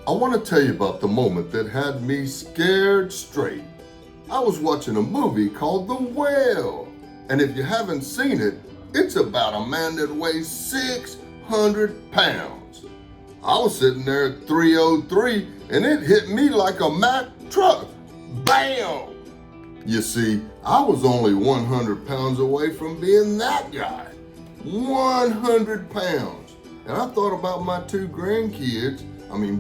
I want to tell you about the moment that had me scared straight. I was watching a movie called The Whale, and if you haven't seen it, it's about a man that weighs 600 pounds. I was sitting there at 303 and it hit me like a Mack truck. Bam! You see, I was only 100 pounds away from being that guy. 100 pounds. And I thought about my two grandkids.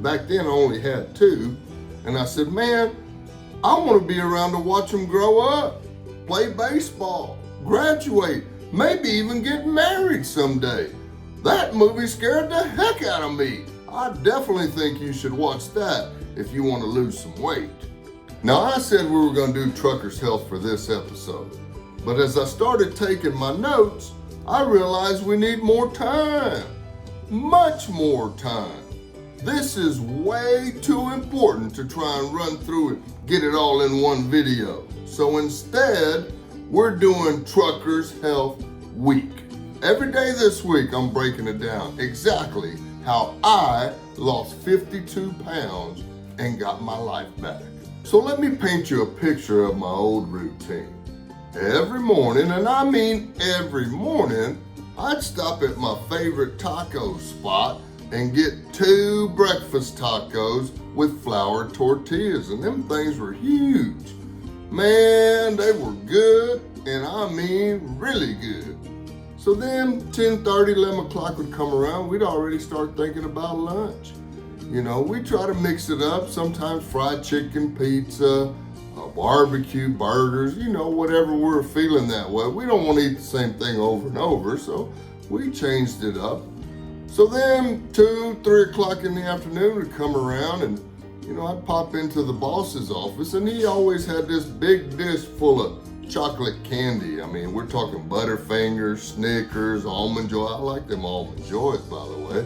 Back then I only had two. And I said, man, I want to be around to watch them grow up, play baseball, graduate, maybe even get married someday. That movie scared the heck out of me. I definitely think you should watch that if you want to lose some weight. Now, I said we were going to do Trucker's Health for this episode, but as I started taking my notes, I realized we need more time, much more time. This is way too important to try and run through it, get it all in one video. So instead, we're doing Trucker's Health Week. Every day this week, I'm breaking it down exactly how I lost 52 pounds and got my life back. So let me paint you a picture of my old routine. Every morning, and I mean every morning, I'd stop at my favorite taco spot and get 2 breakfast tacos with flour tortillas, and them things were huge. Man, they were good, and I mean really good. So then 10:30, 11 o'clock would come around, we'd already start thinking about lunch. We try to mix it up, sometimes fried chicken, pizza, barbecue, burgers, whatever we're feeling that way. We don't want to eat the same thing over and over, so we changed it up. So then 2, 3 o'clock in the afternoon would come around and, I'd pop into the boss's office and he always had this big dish full of chocolate candy. We're talking Butterfingers, Snickers, Almond Joy. I like them Almond Joys, by the way.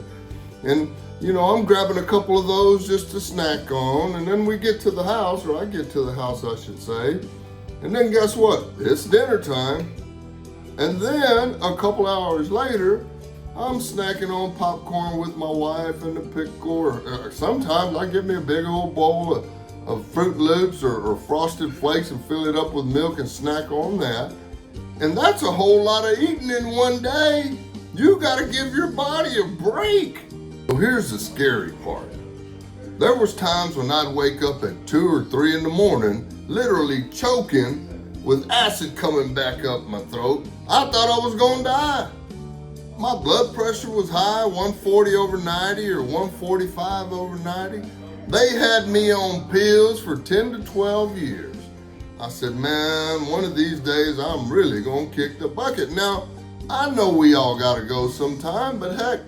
And, I'm grabbing a couple of those just to snack on. And then we get to the house, or I get to the house, I should say. And then guess what? It's dinner time. And then a couple hours later, I'm snacking on popcorn with my wife and a pickle, or sometimes I get me a big old bowl of Fruit Loops or Frosted Flakes and fill it up with milk and snack on that. And that's a whole lot of eating in one day. You gotta give your body a break. So here's the scary part. There was times when I'd wake up at 2 or 3 in the morning, literally choking with acid coming back up my throat. I thought I was gonna die. My blood pressure was high, 140/90 or 145/90. They had me on pills for 10 to 12 years. I said, man, one of these days I'm really gonna kick the bucket. Now, I know we all gotta go sometime, but heck,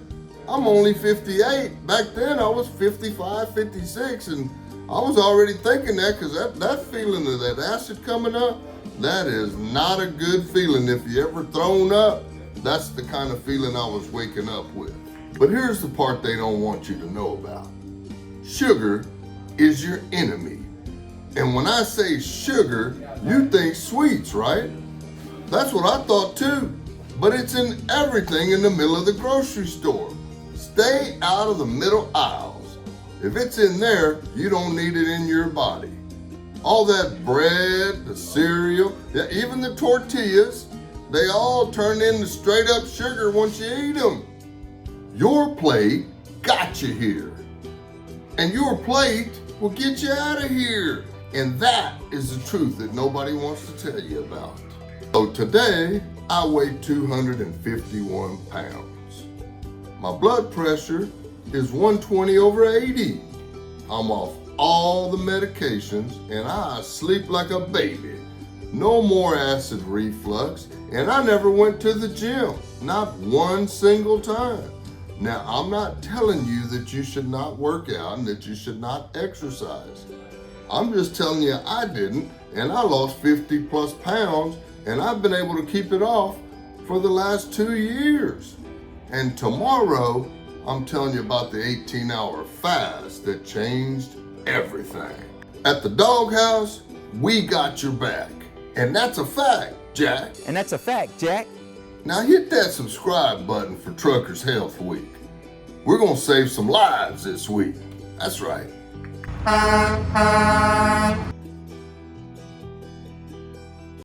I'm only 58. Back then I was 55, 56, and I was already thinking that because that feeling of that acid coming up, that is not a good feeling. If you ever thrown up, that's the kind of feeling I was waking up with. But here's the part they don't want you to know about. Sugar is your enemy. And when I say sugar, you think sweets, right? That's what I thought too. But it's in everything in the middle of the grocery store. Stay out of the middle aisles. If it's in there, you don't need it in your body. All that bread, the cereal, even the tortillas, they all turn into straight up sugar once you eat them. Your plate got you here. And your plate will get you out of here. And that is the truth that nobody wants to tell you about. So today, I weigh 251 pounds. My blood pressure is 120/80. I'm off all the medications and I sleep like a baby. No more acid reflux, and I never went to the gym, not one single time. Now, I'm not telling you that you should not work out and that you should not exercise. I'm just telling you I didn't, and I lost 50 plus pounds, and I've been able to keep it off for the last 2 years. And tomorrow, I'm telling you about the 18-hour fast that changed everything. At the doghouse, we got your back. And that's a fact, Jack. And that's a fact, Jack. Now hit that subscribe button for Trucker's Health Week. We're gonna save some lives this week. That's right.